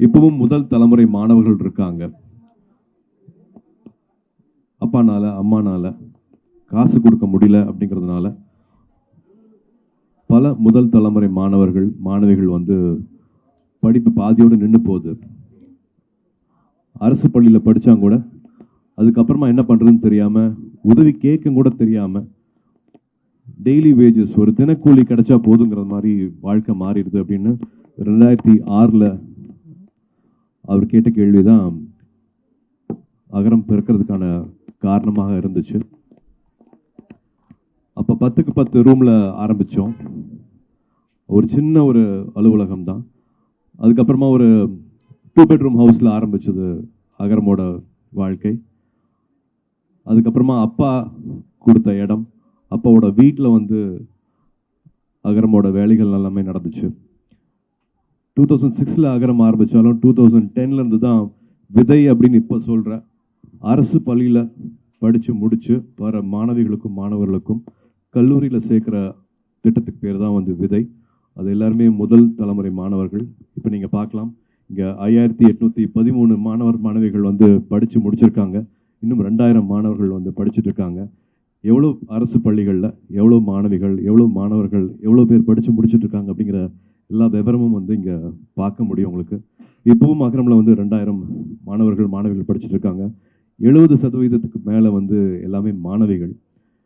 இப்பவும் முதல் தலைமுறை மாணவர்கள் இருக்காங்க. அப்பானால அம்மானால காசு கொடுக்க முடியல அப்படிங்கிறதுனால பல முதல் தலைமுறை மாணவர்கள் மாணவிகள் வந்து படிப்பு பாதியோடு நின்று போகுது. அரசு பள்ளியில் படித்தா கூட அதுக்கப்புறமா என்ன பண்ணுறதுன்னு தெரியாமல், உதவி கேட்க கூட தெரியாமல், டெய்லி வேஜஸ் ஒரு தினக்கூலி கிடைச்சா போதுங்கிற மாதிரி வாழ்க்கை மாறிடுது அப்படின்னு 2006 அவர் கேட்ட கேள்விதான் அகரம் பிறக்கிறதுக்கான காரணமாக இருந்துச்சு. அப்போ 10க்கு 10 ரூமில் ஆரம்பித்தோம். ஒரு சின்ன ஒரு அலுவலகம் தான். அதுக்கப்புறமா ஒரு 2 பெட்ரூம் ஹவுஸில் ஆரம்பிச்சது அகரமோட வாழ்க்கை. அதுக்கப்புறமா அப்பா கொடுத்த இடம், அப்பாவோட வீட்டில் வந்து அகரமோட வேலைகள் எல்லாமே நடந்துச்சு. 2006 அகரம் ஆரம்பித்தாலும் 2010 தான் விதை அப்படின்னு இப்போ சொல்கிற அரசு பள்ளியில் படித்து முடித்து வர மாணவிகளுக்கும் மாணவர்களுக்கும் கல்லூரியில் சேர்க்குற திட்டத்துக்கு பேர் தான் வந்து விதை. அது எல்லாருமே முதல் தலைமுறை மாணவர்கள். இப்போ நீங்கள் பார்க்கலாம், இங்கே 5813 மாணவிகள் வந்து படித்து முடிச்சிருக்காங்க. இன்னும் 2000 மாணவர்கள் வந்து படிச்சுட்டு இருக்காங்க. எவ்வளோ அரசு பள்ளிகளில் எவ்வளோ மாணவிகள், எவ்வளோ மாணவர்கள், எவ்வளோ பேர் படித்து முடிச்சுட்டு இருக்காங்க அப்படிங்கிற எல்லா விவரமும் வந்து இங்கே பார்க்க முடியும் உங்களுக்கு. இப்பவும் அகரமில் வந்து 2000 மாணவிகள் படிச்சுட்டு இருக்காங்க. 70% மேலே வந்து எல்லாமே மாணவிகள்.